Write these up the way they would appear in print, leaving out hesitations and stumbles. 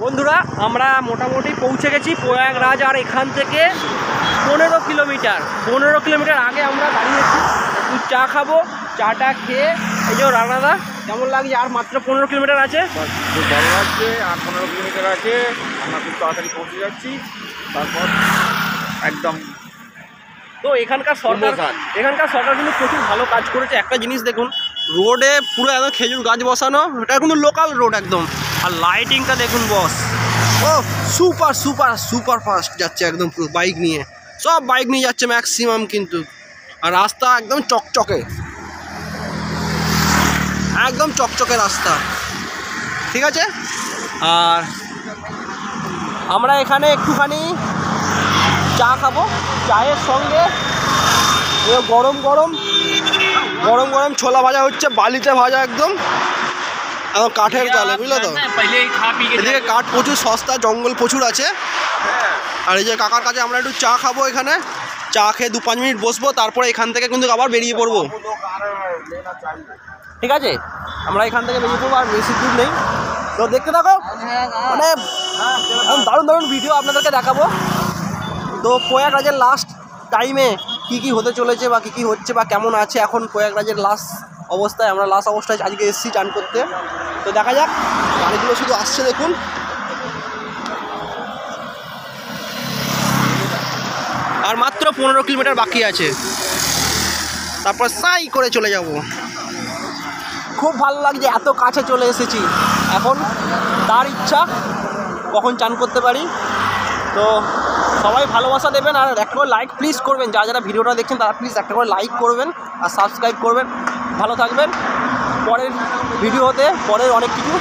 বন্ধুরা আমরা মোটামুটি পৌঁছে গেছি প্রয়াগরাজ, আর এখান থেকে 15 কিলোমিটার আগে আমরা দাঁড়িয়েছি। একটু চা খাবো, চাটা খেয়ে এই যে রানাদা কেমন লাগছে? আর মাত্র 15 কিলোমিটার আছে, খুব ভালো লাগছে। আর 15 কিলোমিটার আছে, আমরা খুব তাড়াতাড়ি পৌঁছে যাচ্ছি। তারপর একদম তো এখানকার সরকার কিন্তু প্রচুর ভালো কাজ করেছে। একটা জিনিস দেখুন, রোডে পুরো একদম খেজুর গাছ বসানো, এটা কিন্তু লোকাল রোড একদম। আর লাইটিংটা দেখুন বস, ও সুপার ফাস্ট যাচ্ছে একদম, পুরো বাইক নিয়ে, সব বাইক নিয়ে যাচ্ছে ম্যাক্সিমাম কিন্তু। আর রাস্তা একদম চকচকে রাস্তা, ঠিক আছে। আর আমরা এখানে একটুখানি চা খাবো, চায়ের সঙ্গে গরম ছোলা ভাজা হচ্ছে, বালিতে ভাজা একদম কাঠের জালে, বুঝলে তো। এদিকে কাঠ প্রচুর সস্তা, জঙ্গল প্রচুর আছে। আর এই যে কাকার কাছে আমরা একটু চা খাবো, এখানে চা খেয়ে 2-5 মিনিট বসবো, তারপরে এখান থেকে কিন্তু আবার বেরিয়ে পড়বো, ঠিক আছে। আমরা এখান থেকে বেরিয়ে পড়বো, আর বেশি দূর নেই। তো দেখতে থাকো, মানে দারুণ ভিডিও আপনাদেরকে দেখাবো। তো প্রয়াগরাজের লাস্ট টাইমে কী হতে চলেছে বা কী হচ্ছে বা কেমন আছে এখন প্রয়াগরাজের লাস্ট অবস্থায়, আমরা লাস্ট অবস্থায় আজকে এসেছি চান করতে। তো দেখা যাক, গাড়িগুলো শুধু আসছে দেখুন। আর মাত্র 15 কিলোমিটার বাকি আছে, তারপর সাই করে চলে যাব। খুব ভালো লাগছে, এত কাছে চলে এসেছি। এখন তার ইচ্ছা কখন চান করতে পারি। তো সবাই ভালোবাসা দেবেন, আর একটা করে লাইক প্লিজ করবেন। যারা ভিডিওটা দেখছেন তারা প্লিজ একটা করে লাইক করবেন আর সাবস্ক্রাইব করবেন। ভালো থাকবেন। পরের ভিডিওতে পরের অনেক কিছু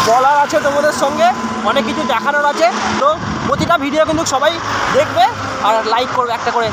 বলার আছে, তোমাদের সঙ্গে অনেক কিছু দেখানোর আছে। তো প্রতিটা ভিডিও কিন্তু সবাই দেখবে আর লাইক করবে একটা করে।